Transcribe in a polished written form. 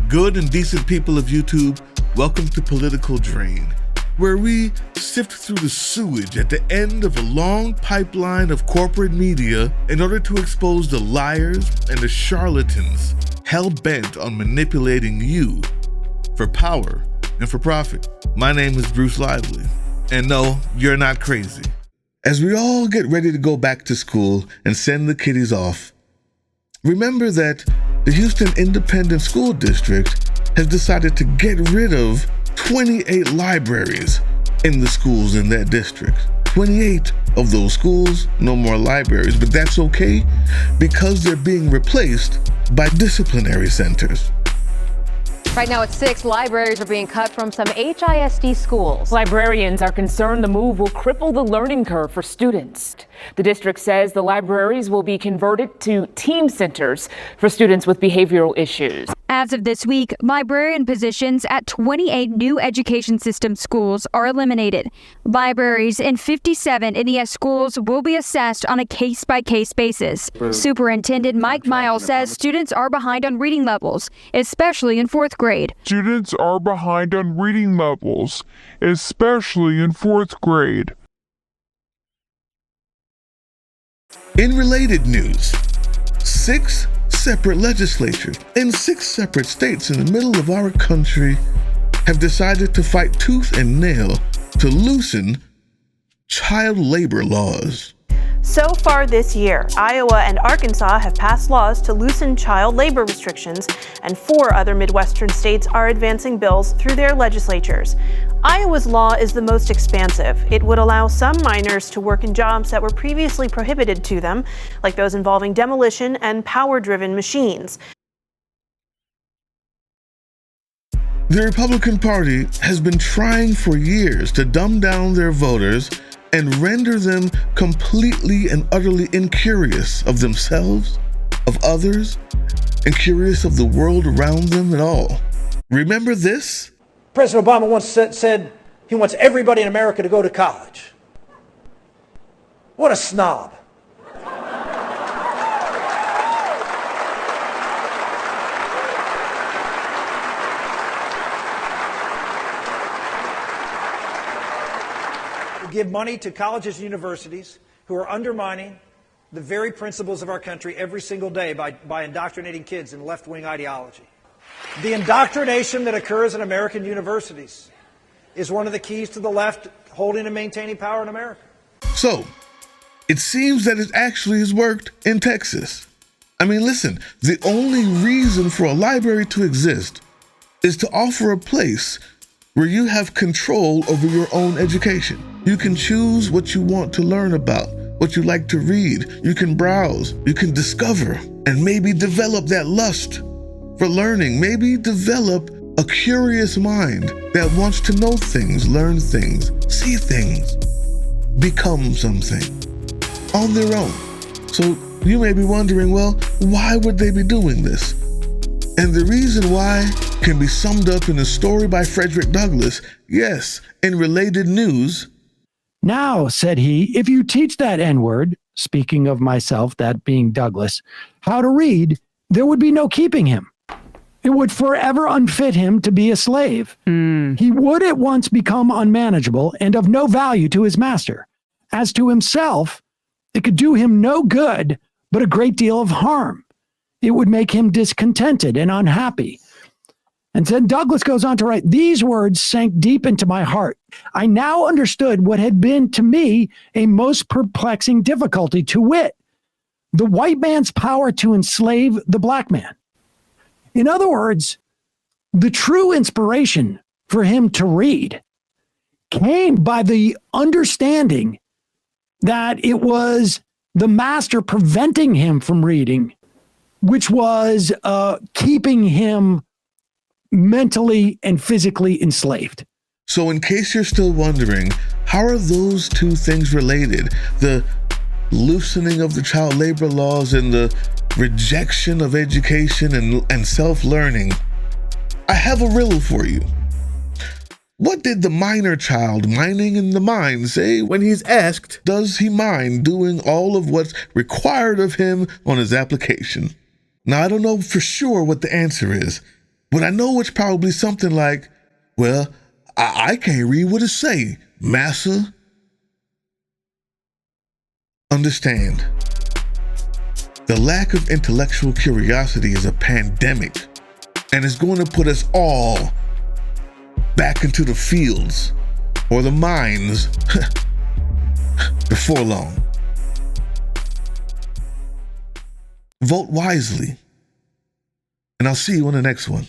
Good and decent people of YouTube, welcome to Political Drain, where we sift through the sewage at the end of a long pipeline of corporate media in order to expose the liars and the charlatans hell-bent on manipulating you for power and for profit. My name is Bruce Lively, and no, you're not crazy. As we all get ready to go back to school and send the kiddies off, remember that the Houston Independent School District has decided to get rid of 28 libraries in the schools in that district. 28 of those schools, no more libraries, but that's okay because they're being replaced by disciplinary centers. Right now at 6, libraries are being cut from some HISD schools. Librarians are concerned the move will cripple the learning curve for students. The district says the libraries will be converted to team centers for students with behavioral issues. As of this week, librarian positions at 28 new education system schools are eliminated. Libraries in 57 NES schools will be assessed on a case-by-case basis. Superintendent Mike Miles says students are behind on reading levels, especially in 4th grade. Students are behind on reading levels, especially in 4th grade. In related news, 6 separate legislatures in 6 separate states in the middle of our country have decided to fight tooth and nail to loosen child labor laws. So far this year, Iowa and Arkansas have passed laws to loosen child labor restrictions, and 4 other Midwestern states are advancing bills through their legislatures. Iowa's law is the most expansive. It would allow some minors to work in jobs that were previously prohibited to them, like those involving demolition and power-driven machines. The Republican Party has been trying for years to dumb down their voters and render them completely and utterly incurious of themselves, of others, and curious of the world around them at all. Remember this? President Obama once said he wants everybody in America to go to college. What a snob. We give money to colleges and universities who are undermining the very principles of our country every single day by indoctrinating kids in left-wing ideology. The indoctrination that occurs in American universities is one of the keys to the left holding and maintaining power in America. So, it seems that it actually has worked in Texas. I mean, listen, the only reason for a library to exist is to offer a place where you have control over your own education. You can choose what you want to learn about, what you like to read. You can browse, you can discover, and maybe develop that lust for learning. Maybe develop a curious mind that wants to know things, learn things, see things, become something on their own. So you may be wondering, well, why would they be doing this? And the reason why can be summed up in a story by Frederick Douglass. Yes, in related news. Now, said he, if you teach that N-word, speaking of myself, that being Douglass, how to read, there would be no keeping him. It would forever unfit him to be a slave. He would at once become unmanageable and of no value to his master. As to himself, it could do him no good, but a great deal of harm. It would make him discontented and unhappy. And then Douglass goes on to write, these words sank deep into my heart. I now understood what had been to me a most perplexing difficulty, to wit, the white man's power to enslave the black man. In other words, the true inspiration for him to read came by the understanding that it was the master preventing him from reading, which was keeping him mentally and physically enslaved. So in case you're still wondering, how are those two things related? The loosening of the child labor laws and the rejection of education and self-learning. I have a riddle for you. What did the miner child mining in the mine say when he's asked, does he mind doing all of what's required of him on his application? Now, I don't know for sure what the answer is, But I know it's probably something like, well, I can't read what it say, massa. Understand, the lack of intellectual curiosity is a pandemic, and it's going to put us all back into the fields or the mines before long. Vote wisely, and I'll see you on the next one.